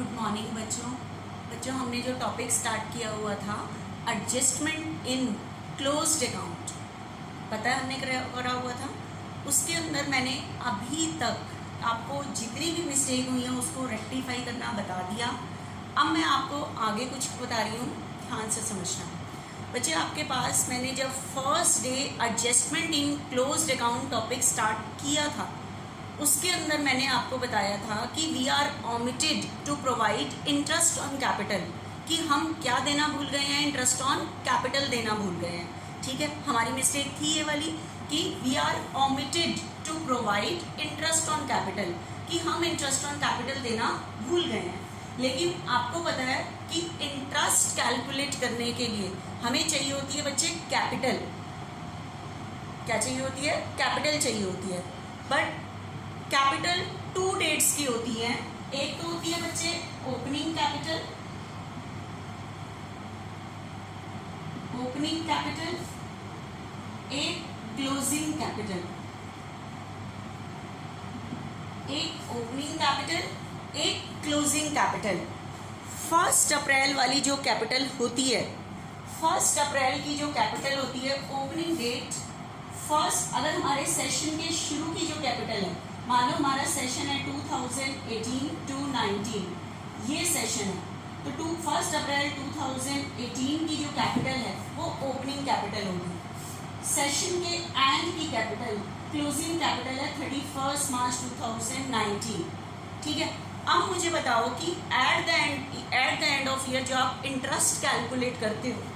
Good morning बच्चों हमने जो टॉपिक स्टार्ट किया हुआ था एडजस्टमेंट इन क्लोज्ड अकाउंट, पता है हमने करा हुआ था। उसके अंदर मैंने अभी तक आपको जितनी भी मिस्टेक हुई है उसको रेक्टिफाई करना बता दिया। अब मैं आपको आगे कुछ बता रही हूँ, ध्यान से समझना बच्चे। आपके पास मैंने जब first day adjustment in closed account topic start किया था, उसके अंदर मैंने आपको बताया था कि we are omitted to provide interest on capital, कि हम क्या देना भूल गए हैं, इंटरेस्ट ऑन कैपिटल देना भूल गए हैं। ठीक है, हमारी मिस्टेक थी ये वाली कि we are omitted to provide interest on capital, कि हम इंटरेस्ट ऑन कैपिटल देना भूल गए हैं। लेकिन आपको पता है कि इंटरेस्ट कैलकुलेट करने के लिए हमें चाहिए होती है बच्चे कैपिटल। क्या चाहिए होती है? कैपिटल चाहिए होती है। बट कैपिटल टू डेट्स की होती है। एक तो होती है बच्चे ओपनिंग कैपिटल, एक क्लोजिंग कैपिटल। एक ओपनिंग कैपिटल, एक क्लोजिंग कैपिटल। 1 अप्रैल वाली जो कैपिटल होती है, 1 अप्रैल की जो कैपिटल होती है, ओपनिंग डेट फर्स्ट, अगर हमारे सेशन के शुरू की जो कैपिटल है, मान लो हमारा सेशन है 2018 to 19, ये सेशन है, तो 1 अप्रैल 2018 की जो कैपिटल है वो ओपनिंग कैपिटल होगी। सेशन के एंड की कैपिटल क्लोजिंग कैपिटल है 31 मार्च 2019। ठीक है, अब मुझे बताओ कि eight the end of year जो आप इंटरेस्ट कैलकुलेट करते हो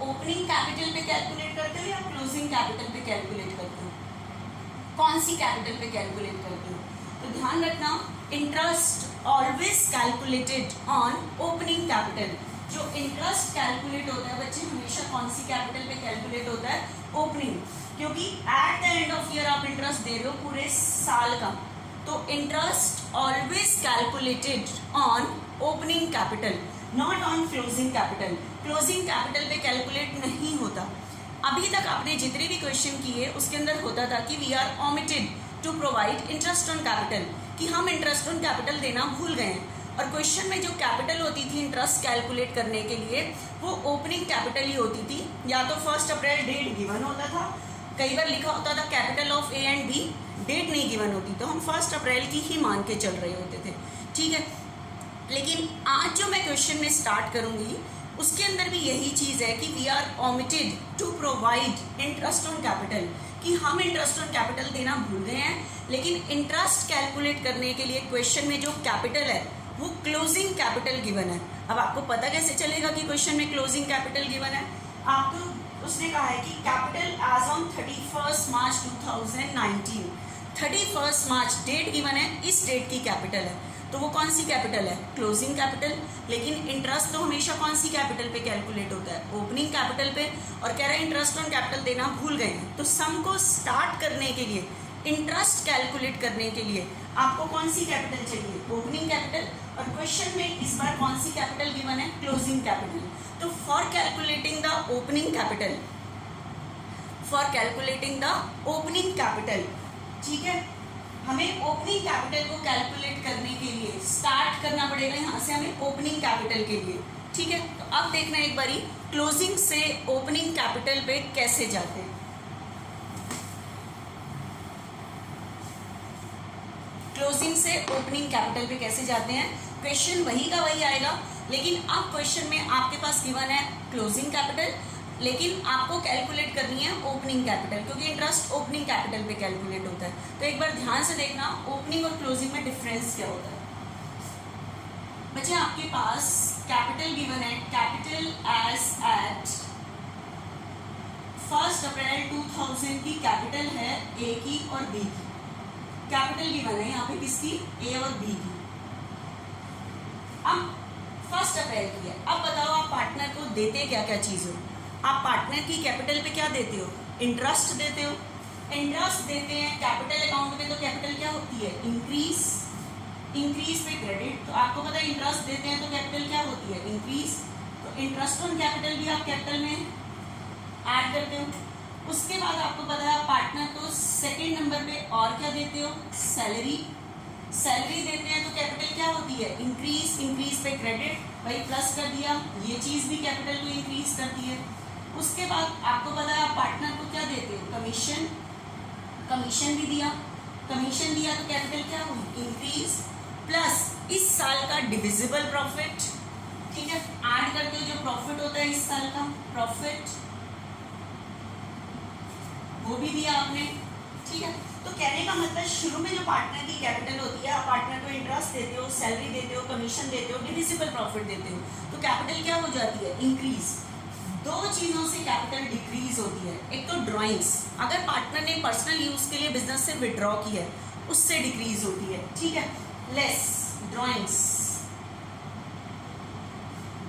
ओपनिंग कैपिटल पे कैलकुलेट करते हो या क्लोजिंग कैपिटल पे कैलकुलेट करते हो? कौन सी कैपिटल पे कैलकुलेट करते हो? तो ध्यान रखना, interest always calculated on opening capital. जो इंटरेस्ट कैलकुलेट होता है बच्चे हमेशा कौन सी कैपिटल पे कैलकुलेट होता है? ओपनिंग, क्योंकि eight the end of year आप इंटरेस्ट दे रहे हो पूरे साल का, तो interest always calculated on opening capital, not on closing capital. Closing capital पे कैलकुलेट नहीं होता। अभी तक आपने जितने भी क्वेश्चन किए उसके अंदर होता था कि we are omitted to provide interest on capital, कि हम इंटरेस्ट ऑन कैपिटल देना भूल गए हैं। और क्वेश्चन में जो कैपिटल होती थी इंटरेस्ट कैलकुलेट करने के लिए वो ओपनिंग कैपिटल ही होती थी, या तो 1 अप्रैल डेट गिवन होता था, कई बार लिखा होता था capital of A and B, date नहीं गिवन होती, तो हम 1 अप्रैल की ही मान के चल रहे होते थे। ठीक है, लेकिन आज जो मैं क्वेश्चन में स्टार्ट करूंगी उसके अंदर भी यही चीज़ है कि we are omitted to provide interest on capital, कि हम इंटरेस्ट ऑन कैपिटल देना भूल गए हैं। लेकिन इंटरेस्ट कैलकुलेट करने के लिए क्वेश्चन में जो कैपिटल है वो क्लोजिंग कैपिटल गिवन है। अब आपको पता कैसे चलेगा कि क्वेश्चन में क्लोजिंग कैपिटल गिवन है? आपको उसने कहा है कि capital as on 31 March 2019, 31 March date given है, इस डेट की कैपिटल है, तो वो कौन सी कैपिटल है? Closing capital. लेकिन इंटरेस्ट तो हमेशा कौन सी कैपिटल पे कैलकुलेट होता है? ओपनिंग कैपिटल पे। और कह रहा है इंटरेस्ट ऑन कैपिटल देना भूल गए हैं, तो सम को स्टार्ट करने के लिए, इंटरेस्ट कैलकुलेट करने के लिए आपको कौन सी कैपिटल चाहिए? Opening capital. और क्वेश्चन में इस बार कौन सी कैपिटल गिवन है? Closing capital. तो for calculating the opening capital, ठीक है, हमें ओपनिंग कैपिटल को कैलकुलेट करने के लिए स्टार्ट करना पड़ेगा यहाँ से हमें ओपनिंग कैपिटल के लिए। ठीक है, तो अब देखना एक बारी क्लोजिंग से ओपनिंग कैपिटल पे कैसे जाते हैं। क्लोजिंग से ओपनिंग कैपिटल पे कैसे जाते हैं? क्वेश्चन वही का वही आएगा, लेकिन अब क्वेश्चन में आपके पास गिवन है क्लोजिंग कैपिटल, लेकिन आपको कैलकुलेट करनी है ओपनिंग कैपिटल, क्योंकि इंटरेस्ट ओपनिंग कैपिटल पे कैलकुलेट होता है। तो एक बार ध्यान से देखना ओपनिंग और क्लोजिंग में डिफरेंस क्या होता है। बच्चे आपके पास कैपिटल गिवन है, कैपिटल एज एट 1 अप्रैल 2000 की कैपिटल है ए की और बी की। कैपिटल गिवन है यहाँ पे किसकी? ए और बी की। अब 1 अप्रैल की है। अब बताओ आप पार्टनर को देते क्या क्या चीज़ हो? आप पार्टनर की कैपिटल पे क्या देते हो? इंटरेस्ट देते हो। इंटरेस्ट देते हैं कैपिटल अकाउंट में, तो कैपिटल क्या होती है? इंक्रीज। इंक्रीज पे क्रेडिट, तो आपको पता है इंटरेस्ट देते हैं तो कैपिटल क्या होती है? इंक्रीज। तो इंटरेस्ट ऑन कैपिटल भी आप कैपिटल में ऐड करते हो। उसके बाद आपको पता है पार्टनर को सेकंड नंबर पे और क्या देते हो? सैलरी। सैलरी देते हैं तो कैपिटल क्या होती है, इंक्रीज, इंक्रीज पे क्रेडिट, भाई प्लस कर दिया, ये चीज भी कैपिटल को इंक्रीज करती है। उसके बाद आपको पता है आप पार्टनर को क्या देते हो, कमीशन, कमीशन भी दिया, कमीशन दिया तो कैपिटल क्या हुई, इंक्रीज, प्लस इस साल का डिविजिबल प्रॉफिट, ठीक है, ऐड करते हो जो प्रॉफिट होता है इस साल का प्रॉफिट, वो भी दिया आपने, ठीक है। तो कहने का मतलब शुरू में जो पार्टनर की कैपिटल होती है, आप पार्टनर को इंटरेस्ट देते हो, सैलरी देते हो, कमीशन देते हो, डिविजिबल प्रॉफिट देते हो, तो कैपिटल क्या हो जाती है, इंक्रीज। दो चीजों से कैपिटल डिक्रीज होती है, एक तो ड्राइंग्स, अगर पार्टनर ने पर्सनल यूज के लिए बिजनेस से विड्रॉ किया है उससे डिक्रीज होती है, ठीक है। Less drawings,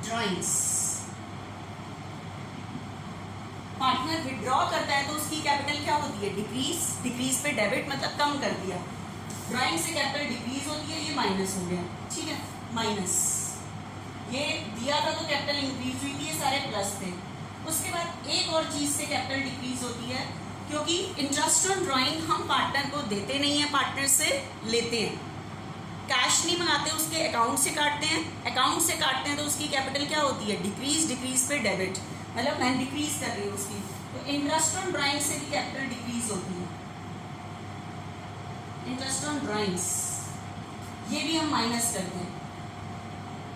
drawings partner withdraw करता है तो उसकी कैपिटल क्या होती है, डिक्रीज, डिक्रीज पे डेबिट मतलब कम कर दिया, ड्राइंग से कैपिटल डिक्रीज होती है, ये माइनस हो गया, ठीक है, माइनस, ये दिया था तो कैपिटल इंक्रीज हुई थी, ये सारे प्लस थे। उसके बाद एक और चीज से कैपिटल डिक्रीज होती है, क्योंकि इंटरेस्ट ऑन ड्राइंग हम पार्टनर को देते नहीं है, पार्टनर से लेते हैं, कैश नहीं मंगाते, उसके अकाउंट से काटते हैं, अकाउंट से काटते हैं तो उसकी कैपिटल क्या होती है, डिक्रीज, डिक्रीज पे डेबिट, मतलब मैं डिक्रीज कर रही हूँ उसकी, तो इंटरेस्ट ऑन ड्राइंग से भी कैपिटल डिक्रीज होती है, इंटरेस्ट ऑन ड्राइंग्स, ये भी हम माइनस करते हैं,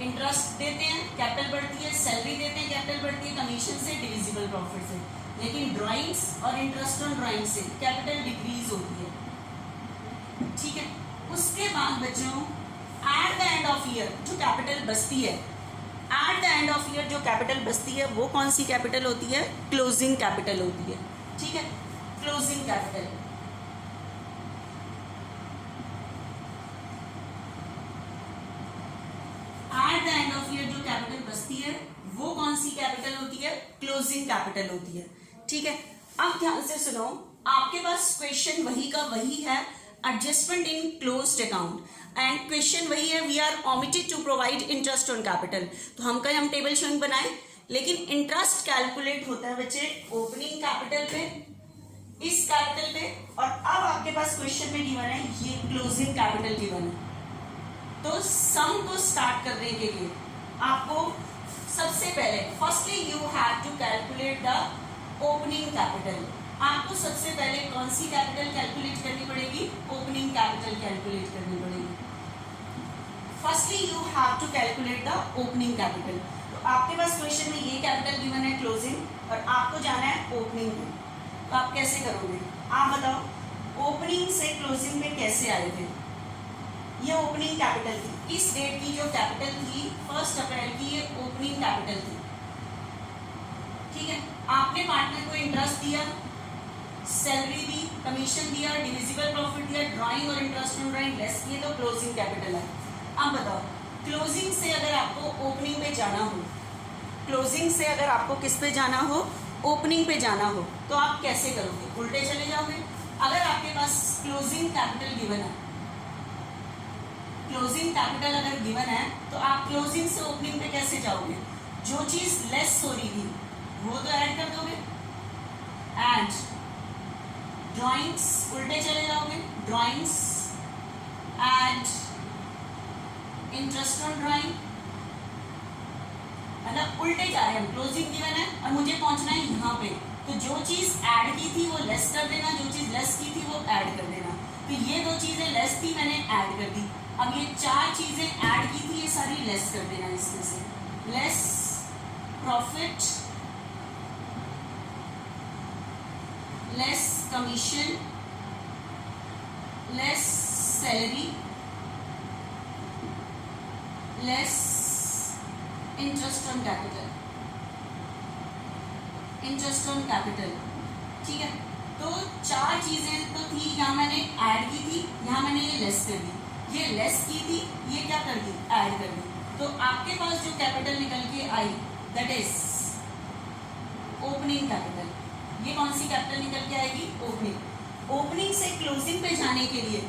इंटरेस्ट देते हैं कैपिटल बढ़ती है, सैलरी देते हैं कैपिटल बढ़ती है, कमीशन से, डिविजिबल प्रॉफिट से, लेकिन ड्राइंग्स और इंटरेस्ट ऑन ड्राइंग से कैपिटल डिक्रीज होती है, ठीक है। उसके बाद बच्चों eight the end of year जो कैपिटल बचती है, eight the end of year जो कैपिटल बचती है वो कौन सी कैपिटल होती है, क्लोजिंग कैपिटल होती है, ठीक है, closing capital. Eight the end of year जो कैपिटल बचती है वो कौन सी कैपिटल होती है, क्लोजिंग कैपिटल होती है, ठीक है। अब ध्यान से सुनो, आपके पास क्वेश्चन वही का वही है, adjustment in closed account, and question वही है, we are omitted to provide interest on capital, तो हम कहीं हम टेबल शोइंग बनाए, लेकिन इंटरेस्ट कैलकुलेट होता है बच्चे ओपनिंग कैपिटल पे, इस कैपिटल पे, और अब आपके पास क्वेश्चन में गिवन है ये क्लोजिंग कैपिटल गिवन है, तो सम को स्टार्ट करने के लिए आपको सबसे पहले firstly you have to calculate the opening capital, आपको सबसे पहले कौन सी कैपिटल कैलकुलेट करनी पड़ेगी, ओपनिंग कैपिटल कैलकुलेट करनी पड़ेगी। Firstly you have to calculate the opening capital, तो आपके पास क्वेश्चन में ये कैपिटल गिवन है क्लोजिंग, और आपको जाना है ओपनिंग में, तो आप कैसे करोगे, आप बताओ ओपनिंग से क्लोजिंग में कैसे आए थे, ये ओपनिंग कैपिटल थी, इस डेट की जो कैपिटल थी 1 अप्रैल की, ये ओपनिंग कैपिटल थी, ठीक है। आपने पार्टनर को इंटरेस्ट दिया, सैलरी दी, कमीशन दिया, डिविजिबल प्रॉफिट दिया, ड्राइंग और इंटरेस्ट ऑन ड्राइंग लेस किए, तो क्लोजिंग कैपिटल है। अब बताओ क्लोजिंग से अगर आपको ओपनिंग पे जाना हो, क्लोजिंग से अगर आपको किस पे जाना हो, ओपनिंग पे जाना हो, तो आप कैसे करोगे, उल्टे चले जाओगे। अगर आपके पास क्लोजिंग कैपिटल गिवन है, क्लोजिंग कैपिटल अगर गिवन है तो आप क्लोजिंग से ओपनिंग पे कैसे जाओगे, जो चीज लेस हो रही थी वो तो ऐड कर दोगे, ऐड ड्राइंग्स, उल्टे चले जाओगे, drawings add interest on drawing, मतलब उल्टे जा रहे हैं हम, क्लोजिंग गिवन है और मुझे पहुंचना है यहाँ पे, तो जो चीज ऐड की थी वो लेस कर देना, जो चीज लेस की थी वो ऐड कर देना, तो ये दो चीजें लेस थी मैंने ऐड कर दी, अब ये 4 चीजें ऐड की थी ये सारी लेस कर देना, इसमें से less profit, less commission, less salary, less interest on capital, interest on capital, ठीक है। तो 4 चीजें तो थी, यहाँ मैंने ऐड की थी, यहाँ मैंने ये लेस कर दी, ये लेस की थी, ये क्या कर दी, ऐड कर दी, तो आपके पास जो कैपिटल निकल के आई दैट इज ओपनिंग कैपिटल, ये कौन सी कैपिटल निकल के आएगी, ओपनिंग। ओपनिंग से क्लोजिंग पे जाने के लिए,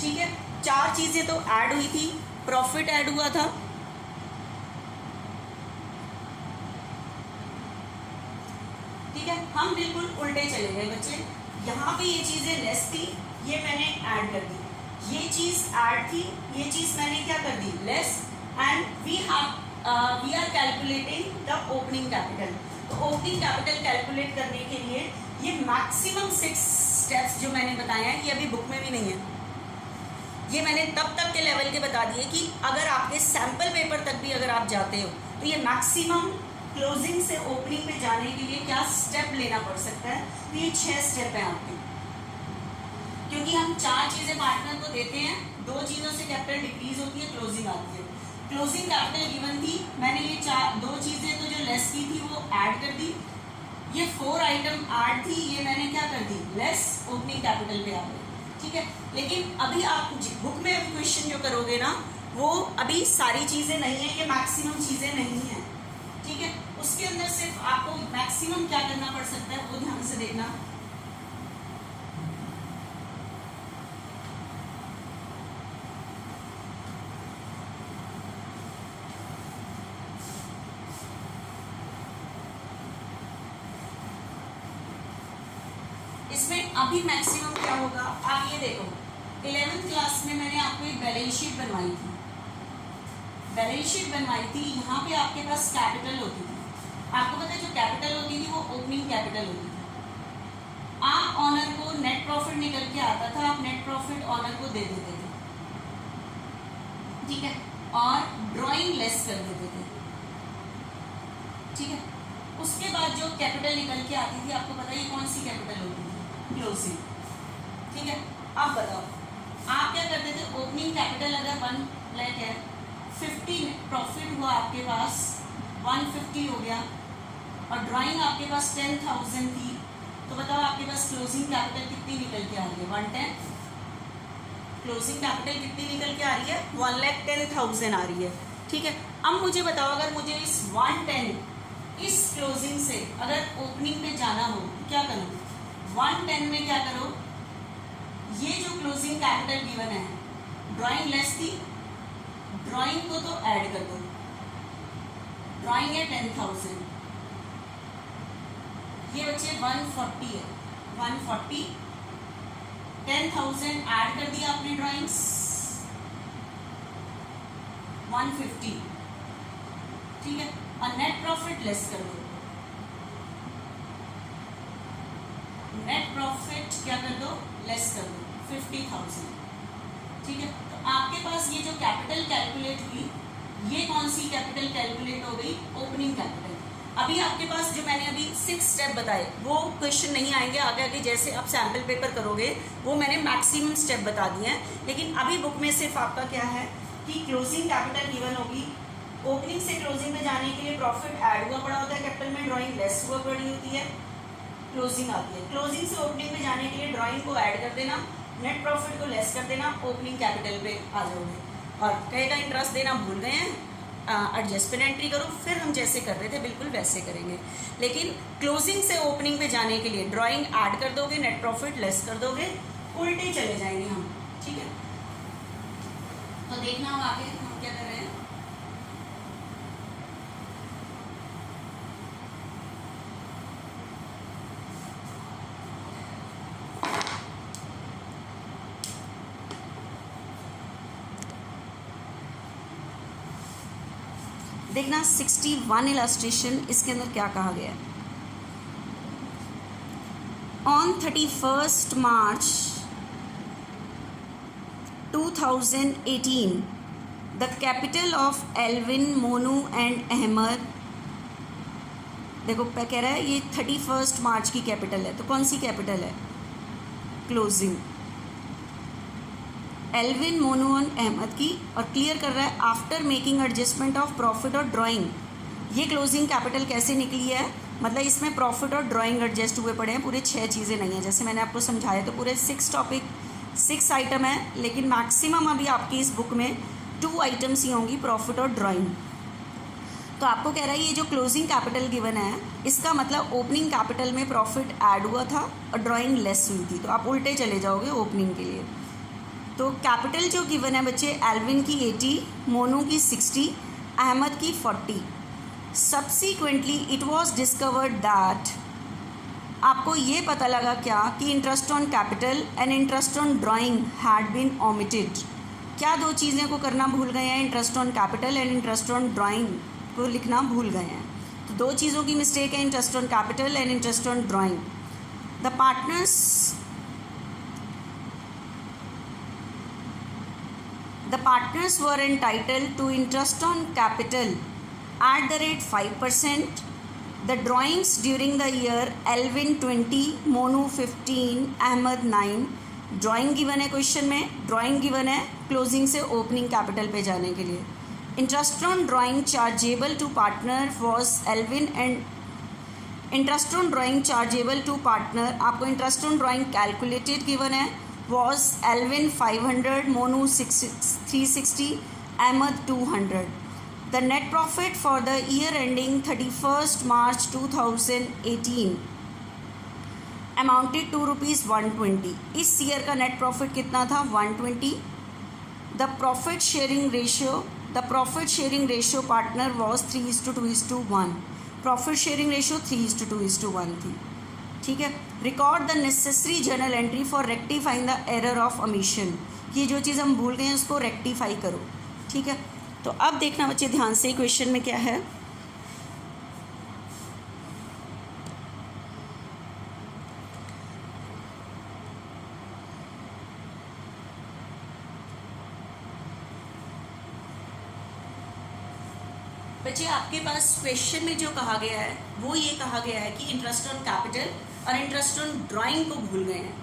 ठीक है, 4 चीजें तो ऐड हुई थी, प्रॉफिट ऐड हुआ था, ठीक है, हम बिल्कुल उल्टे चले गए बच्चे, यहाँ पे ये चीजें लेस थी, ये मैंने ऐड कर दी, ये चीज ऐड थी, ये चीज मैंने क्या कर दी less, and we are calculating the opening capital. तो ओपनिंग कैपिटल कैलकुलेट करने के लिए ये मैक्सिमम 6 स्टेप्स जो मैंने बताए हैं, ये अभी बुक में भी नहीं है, ये मैंने तब तक के लेवल के बता दिए कि अगर आपके सैम्पल पेपर तक भी अगर आप जाते हो तो ये मैक्सिमम क्लोजिंग से ओपनिंग में जाने के लिए क्या स्टेप लेना पड़ सकता है। तो ये 6 स्टेप हैं आपके, क्योंकि हम 4 चीज़ें पार्टनर को देते हैं, 2 चीज़ों से कैपिटल डिक्रीज होती है, क्लोजिंग आती है। क्लोजिंग कैपिटल गिवन थी, मैंने ये 2 चीज़ें तो जो लेस की थी वो ऐड कर दी, ये 4 आइटम ऐड थी, ये मैंने क्या कर दी लेस, ओपनिंग कैपिटल पे आ गई, ठीक है। लेकिन अभी आप बुक में अभी क्वेश्चन जो करोगे ना, वो अभी सारी चीज़ें नहीं है, ये मैक्सिमम चीज़ें नहीं है, ठीक है। उसके अंदर सिर्फ आपको मैक्सिमम क्या करना पड़ सकता है वो ध्यान से देखना। इसमें अभी मैक्सिमम क्या होगा, आप ये देखो 11th क्लास में मैंने आपको एक बैलेंस शीट बनवाई थी, यहाँ पे आपके पास कैपिटल होती थी, आपको पता है जो कैपिटल होती थी वो ओपनिंग कैपिटल होती थी। आप ऑनर को नेट प्रॉफिट निकल के आता था, आप नेट प्रॉफिट ऑनर को दे देते थे, ठीक है, और ड्राइंग लेस कर देते थे, ठीक है। उसके बाद जो कैपिटल निकल के आती थी, आपको पता है ये कौन सी कैपिटल होती थी, क्लोजिंग, ठीक है। अब बताओ आप क्या करते थे, ओपनिंग कैपिटल अगर 1 लाख है, 50 प्रॉफिट हुआ आपके पास, 150 हो गया, और ड्राइंग आपके पास 10,000 थी, तो बताओ आपके पास क्लोजिंग कैपिटल कितनी निकल के आ रही है, 110। क्लोजिंग कैपिटल कितनी निकल के आ रही है, 1,10,000 आ रही है, ठीक है। अब मुझे बताओ अगर मुझे इस 110 इस क्लोजिंग से अगर ओपनिंग में जाना हो तो क्या करो, 110 में क्या करो, ये जो क्लोजिंग कैपिटल गिवन है, ड्राइंग लेस थी, ड्राइंग को तो ऐड कर दो, ड्राइंग है 10,000, ये बच्चे 140 है, 140, 10,000 ऐड कर दिया आपने ड्राइंग्स, 150, ठीक है, और नेट प्रॉफिट लेस कर दो, नेट प्रॉफिट क्या कर दो लेस कर दो, 50,000, ठीक है। तो आपके पास ये जो कैपिटल कैलकुलेट हुई, ये कौन सी कैपिटल कैलकुलेट हो गई, ओपनिंग कैपिटल। अभी आपके पास जो मैंने अभी 6 स्टेप बताए वो क्वेश्चन नहीं आएंगे आगे आगे, जैसे आप सैम्पल पेपर करोगे वो मैंने मैक्सिमम स्टेप बता दिए हैं। लेकिन अभी बुक में सिर्फ आपका क्या है कि क्लोजिंग कैपिटल गिवन होगी, ओपनिंग से क्लोजिंग में जाने के लिए प्रॉफिट ऐड हुआ पड़ा होता है कैपिटल में, ड्राइंग लेस हुआ पड़ी होती है, क्लोजिंग आती है। क्लोजिंग से ओपनिंग में जाने के लिए ड्राइंग को ऐड कर देना, नेट प्रॉफिट को लेस कर देना, ओपनिंग कैपिटल पे आ जाओगे। और कहेगा इंटरेस्ट देना भूल गए हैं, एडजस्टमेंट एंट्री करो, फिर हम जैसे कर रहे थे बिल्कुल वैसे करेंगे। लेकिन क्लोजिंग से ओपनिंग पे जाने के लिए ड्राइंग ऐड कर दोगे, नेट प्रॉफिट लेस कर दोगे, उल्टे चले जाएंगे हम, ठीक है। तो देखना हम आगे हम क्या कर रहे हैं। देखना 61 इलस्ट्रेशन, इसके अंदर क्या कहा गया है। On 31 March 2018 the capital of Alvin, Monu and Ahmad, देखो कह रहा है ये 31 मार्च की कैपिटल है, तो कौन सी कैपिटल है, क्लोजिंग, एल्विन, मोनू और अहमद की, और क्लियर कर रहा है after making adjustment of profit और ड्राइंग। ये क्लोजिंग कैपिटल कैसे निकली है, मतलब इसमें प्रॉफिट और ड्राइंग एडजस्ट हुए पड़े हैं, पूरे 6 चीज़ें नहीं हैं, जैसे मैंने आपको समझाया। तो पूरे 6 टॉपिक 6 आइटम है, लेकिन मैक्सिमम अभी आपकी इस बुक में 2 आइटम्स ही होंगी, प्रॉफिट और ड्राइंग। तो आपको कह रहा है ये जो क्लोजिंग कैपिटल गिवन है, इसका मतलब ओपनिंग कैपिटल में प्रॉफिट ऐड हुआ था और ड्राइंग लेस हुई थी, तो आप उल्टे चले जाओगे ओपनिंग के लिए। तो कैपिटल जो गिवन है बच्चे, एल्विन की 80, मोनू की 60, अहमद की 40। Subsequently it was discovered that आपको ये पता लगा क्या कि interest on capital and interest on drawing had been omitted. क्या दो चीज़ें को करना भूल गए हैं? Interest on capital and interest on drawing को लिखना भूल गए हैं। तो दो चीज़ों की मिस्टेक है, interest on capital and interest on drawing. The partners were entitled to interest on capital at the rate 5%. The drawings during the year Alvin 20, Monu 15, Ahmed 9. Drawing given है क्वेश्चन में, ड्राइंग गिवन है closing से opening capital पे जाने के लिए। Interest on drawing chargeable to partner was Alvin and interest on drawing chargeable to partner, आपको interest on drawing calculated given है, was Alvin 500, Monu 360, Ahmed 200। The net profit for the year ending 31st March 2018 amounted to rupees 120. इस year का net profit कितना था? 120. The profit sharing ratio partner was 3:2:1. Profit sharing ratio 3:2:1 थी। ठीक है। Record the necessary journal entry for rectifying the error of omission. ये जो चीज़ हम भूल गए हैं उसको रेक्टिफाई करो। ठीक है। तो अब देखना बच्चे ध्यान से क्वेश्चन में क्या है। बच्चे आपके पास क्वेश्चन में जो कहा गया है वो ये कहा गया है कि इंटरेस्ट ऑन कैपिटल और इंटरेस्ट ऑन ड्राइंग को भूल गए हैं,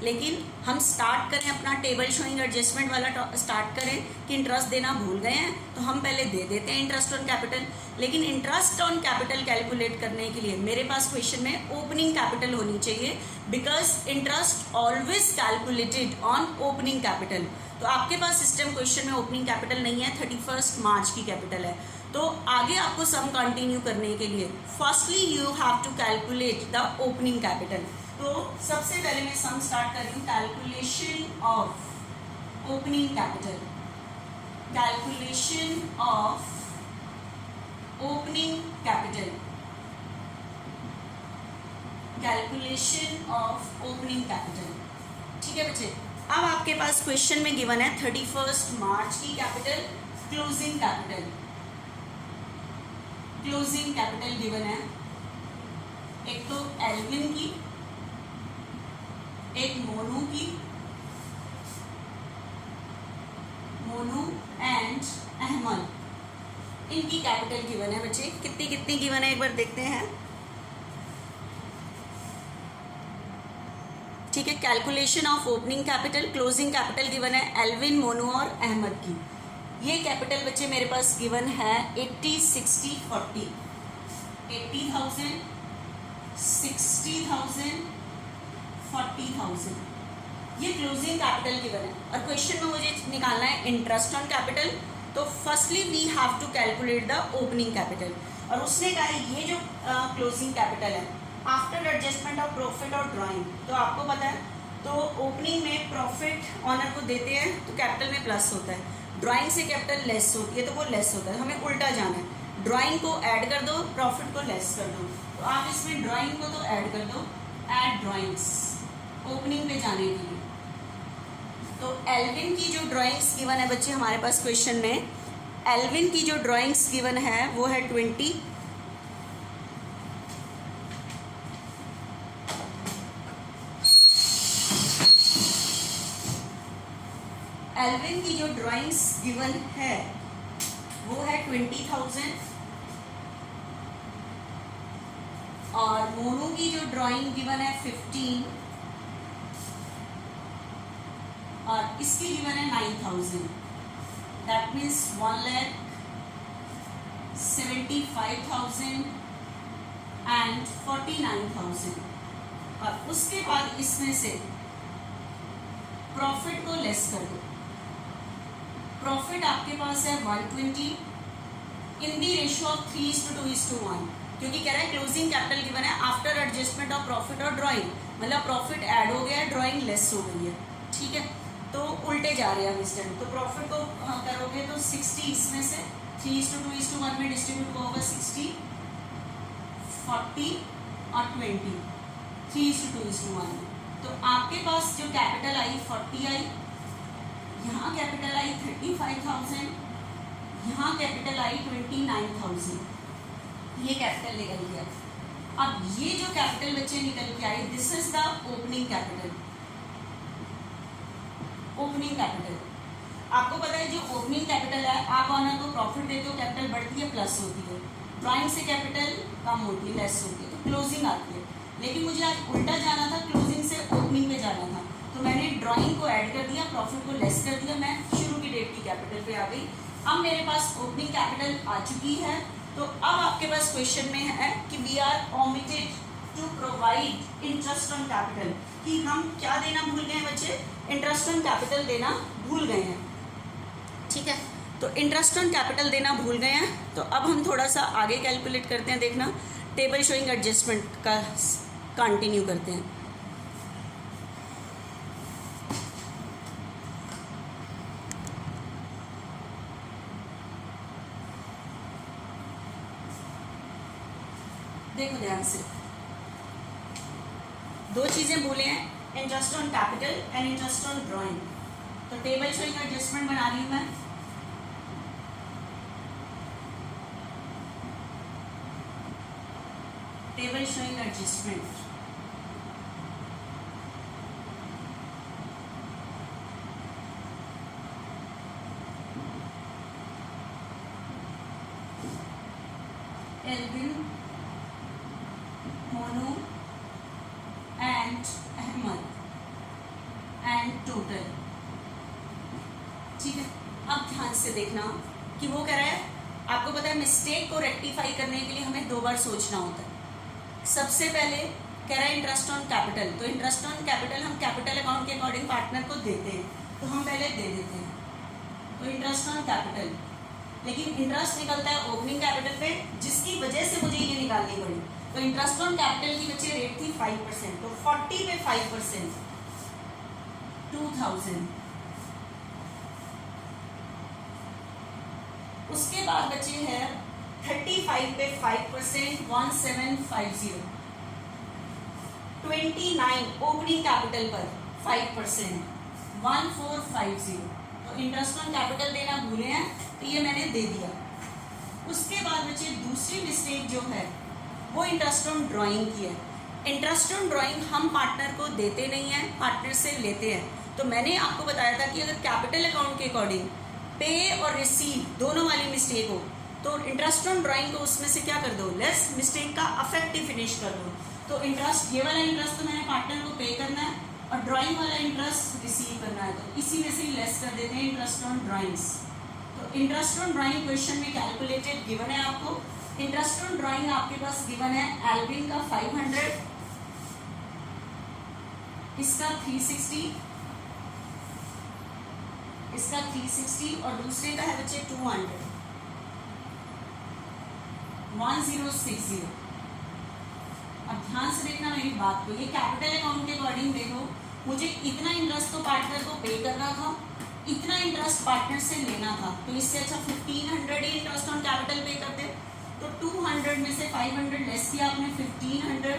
लेकिन हम स्टार्ट करें अपना टेबल शोइंग एडजस्टमेंट वाला स्टार्ट करें कि इंटरेस्ट देना भूल गए हैं तो हम पहले दे देते हैं इंटरेस्ट ऑन कैपिटल। लेकिन इंटरेस्ट ऑन कैपिटल कैलकुलेट करने के लिए मेरे पास क्वेश्चन में ओपनिंग कैपिटल होनी चाहिए, because interest always calculated on opening capital. तो आपके पास सिस्टम क्वेश्चन में ओपनिंग कैपिटल नहीं है, 31 मार्च की कैपिटल है। तो आगे आपको सम कंटिन्यू करने के लिए firstly you have to calculate the opening capital. तो सबसे पहले मैं सम स्टार्ट कर रही हूँ, calculation of opening capital. Calculation of opening capital. Calculation of opening capital. ठीक है बच्चे। अब आपके पास क्वेश्चन में गिवन है 31 मार्च की capital, closing capital. Closing capital given है, एक तो एल्विन की, एक मोनू की, मोनू एंड अहमद, इनकी कैपिटल गिवन है बच्चे। कितनी कितनी गिवन है एक बार देखते हैं। ठीक है। Calculation of opening capital, closing capital given है एल्विन, मोनू और अहमद की। ये कैपिटल बच्चे मेरे पास गिवन है 80, 60, 40, 80,000, 60,000, 40,000। ये क्लोजिंग कैपिटल गिवन है और क्वेश्चन में मुझे निकालना है इंटरेस्ट ऑन कैपिटल। तो firstly we have to calculate the opening capital, और उसने कहा ये जो क्लोजिंग कैपिटल है आफ्टर एडजस्टमेंट ऑफ प्रॉफिट और ड्राइंग। तो आपको पता है तो ओपनिंग में प्रॉफिट ऑनर को देते हैं तो कैपिटल में प्लस होता है, ड्राइंग से कैपिटल लेस होती है तो वो लेस होता है। हमें उल्टा जाना है, ड्राइंग को ऐड कर दो, प्रॉफिट को लेस कर दो। तो आप इसमें ड्राइंग को तो ऐड कर दो, ऐड ड्राइंग्स ओपनिंग पे जाने के लिए। तो एल्विन की जो ड्राइंग्स गिवन है बच्चे हमारे पास क्वेश्चन में, एल्विन की जो ड्राइंग्स गिवन है वो है 20, एल्विन की जो ड्राइंग्स गिवन है वो है 20,000 और मोनू की जो ड्राइंग गिवन है 15 और इसकी गिवन है 9,000। That means 1,75,000 and 49,000। और उसके बाद इसमें से प्रॉफिट को लेस कर दो। प्रॉफिट आपके पास है 120 इन दी रेशियो ऑफ 3:2:1, क्योंकि कह रहा है क्लोजिंग कैपिटल गिवन है आफ्टर एडजस्टमेंट ऑफ प्रॉफिट और ड्राइंग, मतलब प्रॉफिट ऐड हो गया है, ड्राइंग लेस हो गई है। ठीक है। तो उल्टे जा रहे हैं हम इस टाइम। तो प्रॉफिट को करोगे तो 60 इसमें से 3:2:1 में डिस्ट्रीब्यूट होगा 60, 40 और 20। 3:2:1। तो आपके पास जो कैपिटल आई 40 आई, यहाँ कैपिटल आई 35,000, यहाँ कैपिटल आई 29,000, ये कैपिटल निकल गया। अब ये जो कैपिटल बच्चे निकल के आए, this is the opening capital. Opening capital आपको पता है, जो ओपनिंग कैपिटल है, आप ऑनर को प्रॉफिट देते हो, कैपिटल बढ़ती है, प्लस होती है। ड्राइंग से कैपिटल कम होती है, लेस होती है, तो क्लोजिंग आती है। लेकिन मुझे आज उल्टा जाना था, क्लोजिंग से ओपनिंग पे जाना था, तो मैंने ड्राइंग को ऐड कर दिया, प्रॉफिट को लेस कर दिया, मैं शुरू की डेट की कैपिटल पे आ गई। अब मेरे पास ओपनिंग कैपिटल आ चुकी है। तो अब आपके पास क्वेश्चन में है कि we are omitted to provide interest on capital, कि हम क्या देना भूल गए बच्चे, इंटरेस्ट ऑन कैपिटल देना भूल गए हैं। ठीक है, तो इंटरेस्ट ऑन कैपिटल देना भूल गए हैं। तो अब हम थोड़ा सा आगे कैलकुलेट करते हैं, देखना टेबल शोइंग एडजस्टमेंट का कंटिन्यू करते हैं। देखो ध्यान से, दो चीजें भूले हैं, interest on capital and interest on drawing. तो टेबल शोइंग एडजस्टमेंट बना रही हूं मैं। Table showing adjustment, Alvin, Monu and Ahmad and total. ठीक है, अब ध्यान से देखना कि वो कह रहा है, आपको पता है मिस्टेक को रेक्टिफाई करने के लिए हमें दो बार सोचना होता है। सबसे पहले कह रहा है इंटरेस्ट ऑन कैपिटल, तो इंटरेस्ट ऑन कैपिटल हम कैपिटल अकाउंट के अकॉर्डिंग पार्टनर को देते हैं, तो हम पहले दे देते हैं, तो इंटरेस्ट ऑन कैपिटल। लेकिन इंटरेस्ट निकलता है ओपनिंग कैपिटल पे, जिसकी वजह से मुझे ये निकालनी पड़ी। तो इंटरेस्ट ऑन कैपिटल की बच्चे रेट थी 5%, तो 40 पे 5% 2000। उसके बाद बचे है 35 पे 5% 1750। 29 ओपनिंग कैपिटल पर 5% 1450। तो इंटरेस्ट ऑन कैपिटल देना भूले हैं, तो ये मैंने दे दिया। उसके बाद बच्चे दूसरी मिस्टेक जो है वो इंटरेस्ट ऑन ड्राइंग की है। इंटरेस्ट ऑन ड्राइंग हम पार्टनर को देते नहीं हैं, पार्टनर से लेते हैं। तो मैंने आपको बताया था कि अगर कैपिटल अकाउंट के अकॉर्डिंग पे और रिसीव दोनों वाली मिस्टेक हो, तो इंटरेस्ट ऑन ड्राइंग को उसमें से क्या कर दो, लेस, मिस्टेक का अफेक्टिव फिनिश कर दो। तो इंटरेस्ट, ये वाला इंटरेस्ट तो मैंने पार्टनर को पे करना है, और ड्राइंग वाला इंटरेस्ट रिसीव करना है, तो इसी में से लेस कर देते हैं इंटरेस्ट ऑन ड्राइंग्स। तो इंटरेस्ट ऑन ड्राइंग क्वेश्चन में कैलकुलेटेड गिवन है आपको। इंटरेस्ट ऑन ड्राइंग आपके पास गिवन है, एल्विन का 500, इसका 360, इसका 360, और दूसरे का है बच्चे 200, 1060। अब ध्यान से देखना मेरी बात को, ये कैपिटल अकाउंट के अकॉर्डिंग देखो, मुझे इतना इंटरेस्ट तो पार्टनर को पे करना था, इतना इंटरेस्ट पार्टनर से लेना था, तो इससे अच्छा 1500 ही इंटरेस्ट ऑन कैपिटल पे करते। तो 200 में से 500 लेस किया आपने, 1500,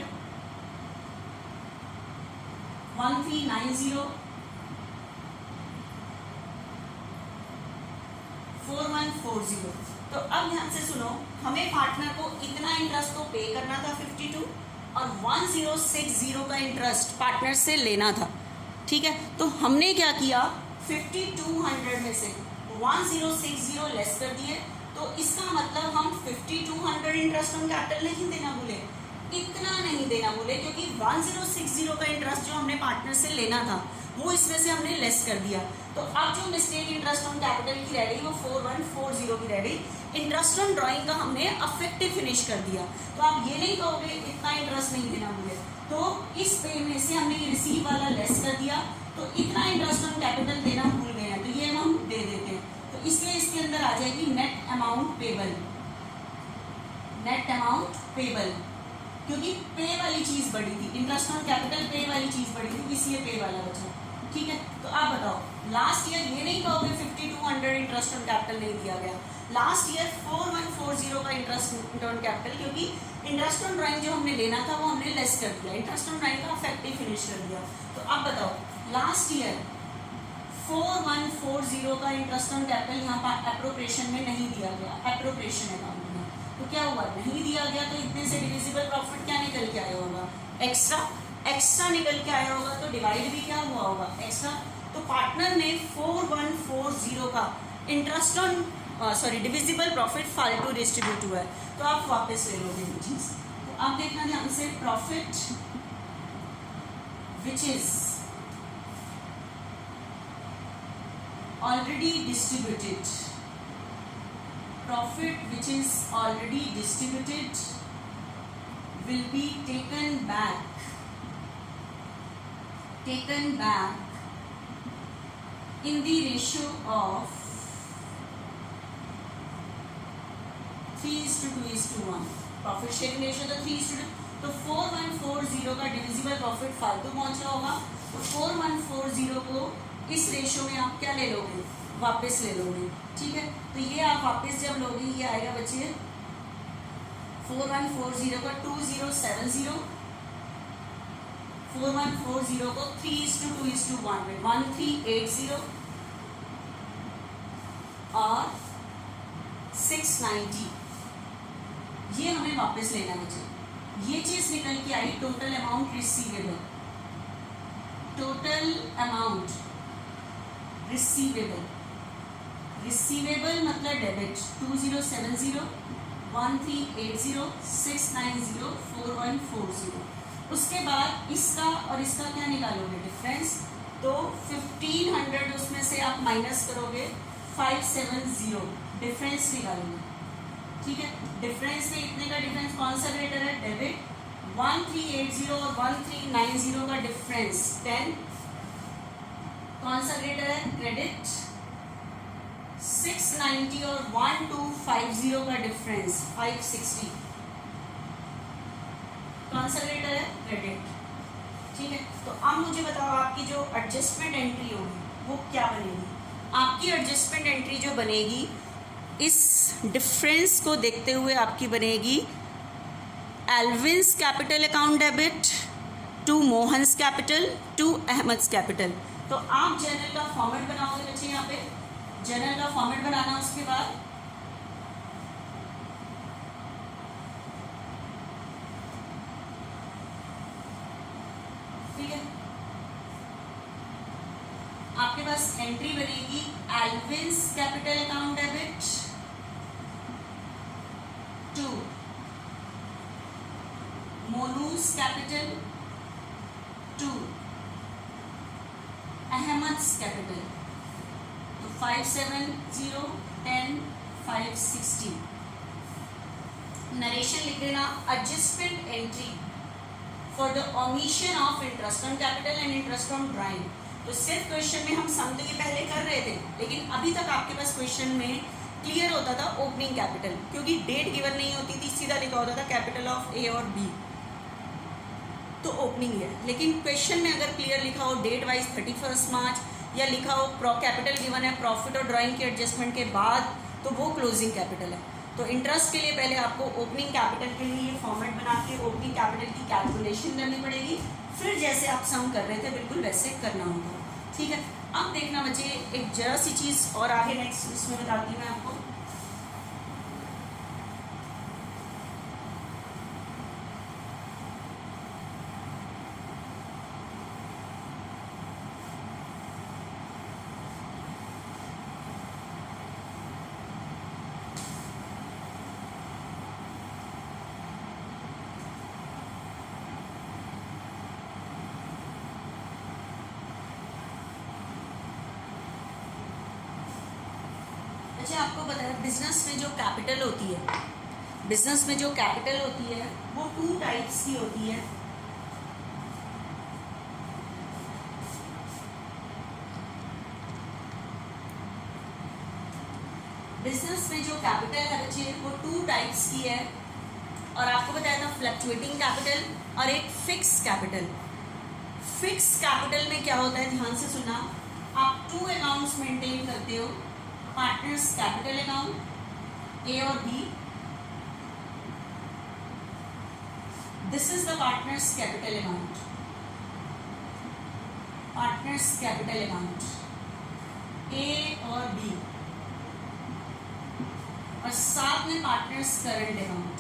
1390, 4140। तो अब ध्यान से सुनो, हमें पार्टनर को इतना इंटरेस्ट तो पे करना था 52, और 1060 का इंटरेस्ट पार्टनर से लेना था। ठीक है, तो हमने क्या किया, 5200 में से 1060 लेस कर दिए। तो इसका मतलब हम 5200 इंटरेस्ट ऑन कैपिटल नहीं देना भूले, इतना नहीं देना भूले, क्योंकि 1060 का इंटरेस्ट जो हमने पार्टनर से लेना था वो इसमें से हमने लेस कर दिया। तो अब जो मिस्टेक इंटरेस्ट ऑन कैपिटल की रह गई वो 4140 की रह गई। इंटरेस्ट ऑन ड्राइंग का हमने अफेक्टिव फिनिश कर दिया। तो आप ये नहीं कहोगे इतना इंटरेस्ट नहीं देना भूले, तो इस पे में से हमने ये रिसीव वाला लेस कर दिया, तो इतना इंटरेस्ट ऑन कैपिटल देना भूल गए हैं, तो ये हम दे देते हैं। तो इसलिए इसके अंदर आ जाएगी net amount payable, net amount payable, क्योंकि पे वाली चीज बड़ी थी, इंटरेस्ट ऑन कैपिटल पे वाली चीज बड़ी थी, इसलिए पे वाला बचा। ठीक है, तो आप बताओ, लास्ट ईयर ये नहीं कहोगे 5200 इंटरेस्ट ऑन कैपिटल नहीं दिया गया, लास्ट ईयर 4140 का इंटरेस्ट ऑन कैपिटल, क्योंकि इंटरेस्ट ऑन ड्राइंग जो हमने लेना था वो हमने लेस कर दिया, इंटरेस्ट ऑन ड्राइंग का इफेक्टिव फिनिश कर दिया। तो अब बताओ लास्ट ईयर 4140 का इंटरेस्ट ऑन कैपिटल यहाँ पर एप्रोप्रिएशन में नहीं दिया गया, एप्रोप्रिएशन अकाउंट में, तो क्या हुआ, नहीं दिया गया, तो इतने से डिविजिबल प्रॉफिट क्या निकल के आया होगा, एक्स्ट्रा निकल के आया होगा, तो डिवाइड भी क्या हुआ होगा, एक्स्ट्रा। तो पार्टनर ने 4140 का इंटरेस्ट ऑन डिविजिबल प्रॉफिट फालतू डिस्ट्रीब्यूट हुआ है, तो आप वापस ले लोगे ये चीज। तो आप देखना ध्यान से, profit which is already distributed, profit which is already distributed will be taken back in the ratio of 3:2:1। Profit sharing ratio तो 3:2, तो 4140 का डिविजिबल प्रॉफिट फालतू पहुंचा होगा, तो 4140 को इस रेशियो में आप क्या ले लोगे, वापस ले लोगे, ठीक है। तो ये आप वापस जब लोगे ये आएगा बच्चे 4140 का 2070, 4140 को 3:2:1 में 1380 और 690, ये हमें वापस लेना बच्चे। ये चीज निकल के आई total amount receivable, total amount receivable मतलब डेबिट 2070, 1380, 690, 4140। उसके बाद इसका और इसका क्या निकालोगे डिफरेंस, तो 1500 उसमें से आप माइनस करोगे, 570 डिफरेंस निकालोगे, ठीक है। डिफरेंस में इतने का डिफरेंस कौन सा ग्रेटर है, डेबिट। 1380 और 1390 का डिफरेंस 10 कौन सा ग्रेटर है, क्रेडिट। 690 और 1250 का डिफरेंस 560 कौन सा ग्रेटर है, क्रेडिट, ठीक है। तो अब मुझे बताओ आपकी जो एडजस्टमेंट एंट्री होगी वो क्या बनेगी। आपकी एडजस्टमेंट एंट्री जो बनेगी इस डिफरेंस को देखते हुए आपकी बनेगी Alvin's capital account debit to Mohan's capital to Ahmed's capital. तो आप जर्नल का फॉर्मेट बनाओगे बच्चे, यहाँ पे जर्नल का फॉर्मेट बनाना, उसके बाद ठीक है आपके पास एंट्री बनेगी Alvin's capital account debit to Monu's capital to Ahmed's capital. तो 570, 10, 560। नरेशन लिख देना, adjustment entry for the omission of interest on capital and interest on drawing. तो सिर्फ क्वेश्चन में हम सम तो ये पहले कर रहे थे, लेकिन अभी तक आपके पास क्वेश्चन में क्लियर होता था ओपनिंग कैपिटल, क्योंकि डेट गिवन नहीं होती थी, सीधा लिखा होता था कैपिटल ऑफ ए और बी, तो ओपनिंग है। लेकिन क्वेश्चन में अगर क्लियर लिखा हो डेट वाइज 31 मार्च, या लिखा हो कैपिटल गिवन है प्रॉफिट और ड्राइंग के एडजस्टमेंट के बाद, तो वो क्लोजिंग कैपिटल है। तो इंटरेस्ट के लिए पहले आपको ओपनिंग कैपिटल के लिए ये फॉर्मेट बना के ओपनिंग कैपिटल की कैलकुलेशन करनी पड़ेगी, फिर जैसे आप सम कर रहे थे बिल्कुल वैसे करना होगा, ठीक है। अब देखना बच्चे एक जरा सी चीज़ और आगे नेक्स्ट इसमें बताती हूँ मैं आपको। अच्छा आपको पता है बिजनेस में जो कैपिटल होती है, वो 2 टाइप्स की होती है। बिजनेस में जो कैपिटल है बच्चे वो 2 टाइप्स की है, और आपको बताया था फ्लक्चुएटिंग कैपिटल और एक फिक्स कैपिटल। फिक्स कैपिटल में क्या होता है, ध्यान से सुनना, आप 2 अकाउंट्स मेंटेन करते हो, पार्टनर्स कैपिटल अकाउंट ए और B, this is the partners capital amount, partners capital amount A और बी, और साथ में पार्टनर्स करंट अमाउंट।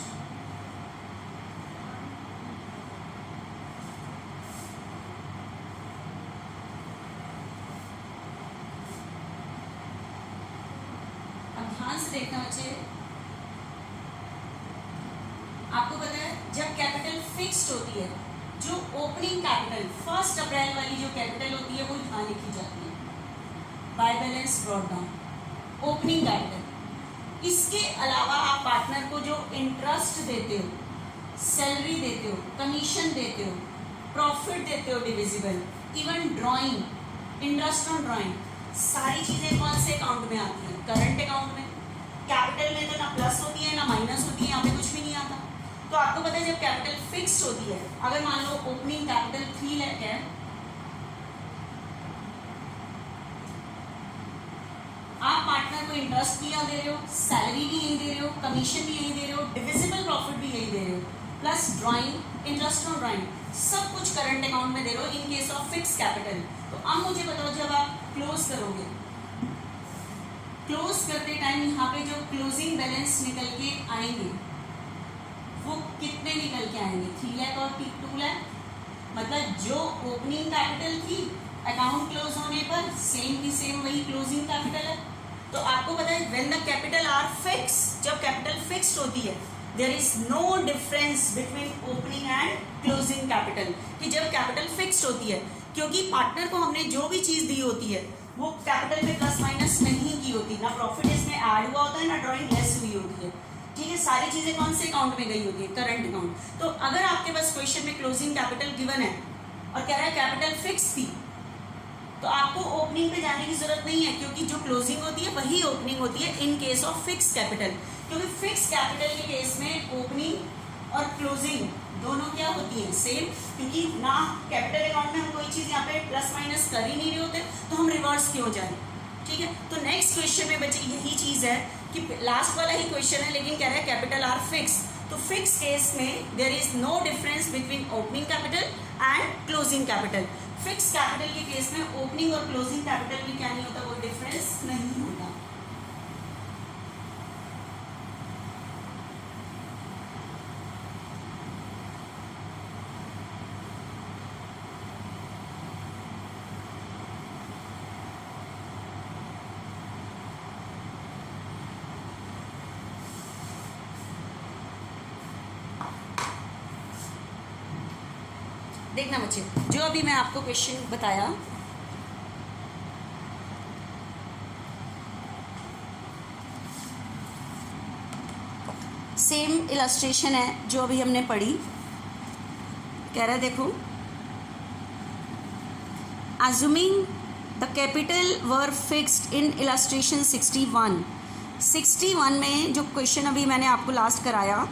अब ध्यान से देखना बच्चे, आपको पता है जब कैपिटल फिक्स्ड होती है, जो ओपनिंग कैपिटल 1 अप्रैल वाली जो कैपिटल होती है वो यहाँ लिखी जाती है, by balance brought down, opening capital. इसके अलावा आप पार्टनर को जो इंटरेस्ट देते हो, सैलरी देते हो, कमीशन देते हो, प्रॉफिट देते हो divisible, even drawing, interest on drawing, सारी चीजें कौन से अकाउंट में आती हैं? करंट अकाउंट में। कैपिटल में तो ना प्लस होती है ना माइनस होती है, यहाँ पे कुछ भी नहीं आता। तो आपको पता है जब कैपिटल फिक्स्ड होती है, अगर मान लो ओपनिंग कैपिटल 3 लाख है, आप पार्टनर को इंटरेस्ट भी यहाँ दे रहे हो, सैलरी भी यही दे रहे हो, कमीशन भी यही दे रहे हो, डिविजिबल प्रॉफिट भी यही दे रहे हो, plus drawing, interest on drawing, सब कुछ करंट अकाउंट में दे रहे हो in case of fix capital. तो अब मुझे बताओ जब आप क्लोज करोगे, क्लोज करते टाइम यहाँ पे जो क्लोजिंग बैलेंस निकल के आएंगे वो कितने निकल के आएंगे? 3 लाख और 2 लाख। मतलब जो ओपनिंग कैपिटल थी अकाउंट क्लोज होने पर सेम की सेम वही क्लोजिंग कैपिटल है। तो आपको पता है when the capital are fix, जब कैपिटल फिक्स्ड होती है there is no difference between opening and closing capital, कि जब कैपिटल फिक्स्ड होती है, क्योंकि पार्टनर को हमने जो भी चीज दी होती है वो कैपिटल में प्लस माइनस नहीं की होती, ना प्रॉफिट इसमें ऐड हुआ होता है ना ड्राइंग लेस हुई होती है। ठीक है, सारी चीजें कौन से अकाउंट में गई होती है? Current account. तो अगर आपके पास क्वेश्चन में क्लोजिंग कैपिटल गिवन है और कह रहा है कैपिटल फिक्स थी, तो आपको ओपनिंग पे जाने की जरूरत नहीं है, क्योंकि जो क्लोजिंग होती है वही ओपनिंग होती है in case of fix capital. क्योंकि फिक्स कैपिटल के केस में ओपनिंग और क्लोजिंग दोनों क्या होती है? सेम, क्योंकि ना कैपिटल अकाउंट में हम कोई चीज यहाँ पे प्लस माइनस कर ही नहीं रहे होते, तो हम रिवर्स क्यों जाए? ठीक है, तो नेक्स्ट क्वेश्चन में बच्चे यही चीज है कि लास्ट वाला ही क्वेश्चन है लेकिन कह रहा है कैपिटल आर फिक्स। तो फिक्स केस में there is no difference between opening capital and closing capital. Fix capital के केस में ओपनिंग और क्लोजिंग कैपिटल में क्या नहीं होता? कोई डिफरेंस नहीं होता। देखना बच्चे, जो अभी मैं आपको क्वेश्चन बताया, सेम इलस्ट्रेशन है जो अभी हमने पढ़ी। कह रहा है देखो, assuming the capital were fixed in illustration 61 में जो क्वेश्चन अभी मैंने आपको लास्ट कराया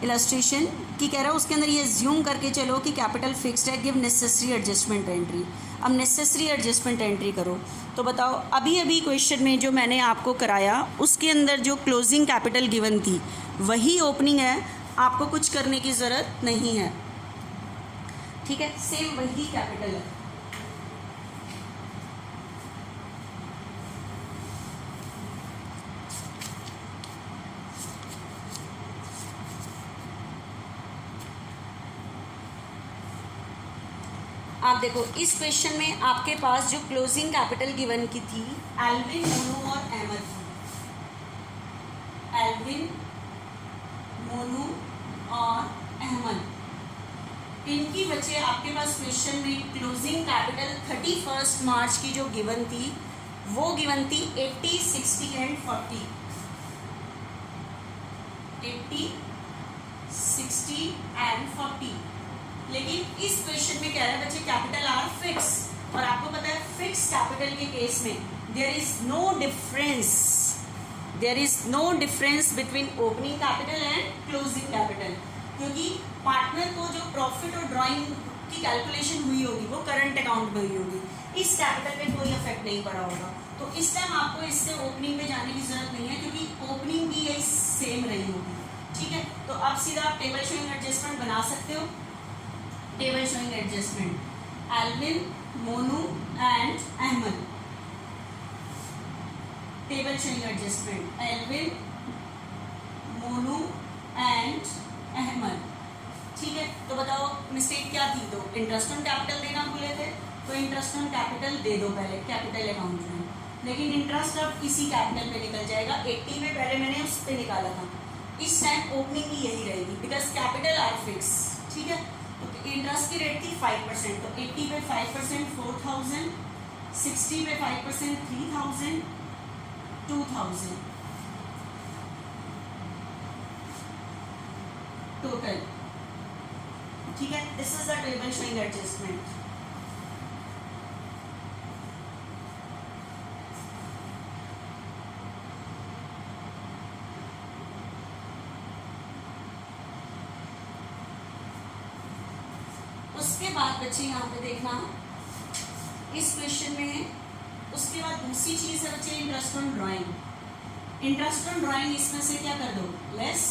इलस्ट्रेशन की, कह रहा है उसके अंदर ये ज्यूम करके चलो कि कैपिटल फिक्स्ड है, गिव नेसेसरी एडजस्टमेंट एंट्री। अब नेसेसरी एडजस्टमेंट एंट्री करो। तो बताओ अभी अभी क्वेश्चन में जो मैंने आपको कराया उसके अंदर जो क्लोजिंग कैपिटल गिवन थी वही ओपनिंग है, आपको कुछ करने की ज़रूरत नहीं है। ठीक है, सेम वही कैपिटल है। आप देखो इस क्वेश्चन में आपके पास जो क्लोजिंग कैपिटल गिवन की थी एल्विन, मोनू और अहमद थी। एल्विन, मोनू और अहमद, इनकी बच्चे आपके पास क्वेश्चन में क्लोजिंग कैपिटल 31 मार्च की जो गिवन थी वो गिवन थी 80, 60 एंड 40। 80, 60 एंड 40। लेकिन इस क्वेश्चन में कह रहा है बच्चे कैपिटल आर फिक्स, और आपको पता है फिक्स कैपिटल के केस में there is no difference, there is no difference between opening capital and closing capital, क्योंकि पार्टनर को जो प्रॉफिट और ड्राइंग की कैलकुलेशन हुई होगी वो करंट अकाउंट में हुई होगी, इस कैपिटल पे कोई इफेक्ट नहीं पड़ा होगा। तो इस टाइम आपको इससे ओपनिंग में जाने की जरूरत नहीं है, क्योंकि ओपनिंग भी यही सेम रही होगी। ठीक है, तो अब सीधा आप टेबल शोइंग एडजस्टमेंट बना सकते हो। Table showing adjustment Alvin, Monu and Ahmad. Table showing adjustment Alvin, Monu and Ahmad. ठीक है, तो बताओ मिस्टेक क्या थी? तो इंटरेस्ट ऑन कैपिटल देना भूले थे, तो इंटरेस्ट ऑन कैपिटल दे दो पहले कैपिटल अकाउंट में, लेकिन इंटरेस्ट अब इसी कैपिटल पे निकल जाएगा। 80 में पहले मैंने उस पे निकाला था, इस टाइम ओपनिंग भी यही रहेगी बिकॉज कैपिटल आर फिक्स। ठीक है, तो इंटरेस्ट की रेट थी 5%, तो 80 पे 5% 4000, 60 पे 5% 3000, 2000 टोटल। ठीक है, this is the table showing adjustment. उसके बाद बच्चे यहाँ पे देखना इस क्वेश्चन में, उसके बाद दूसरी चीज है बच्चे interest on drawing. Interest on drawing इसमें से क्या कर दो? Less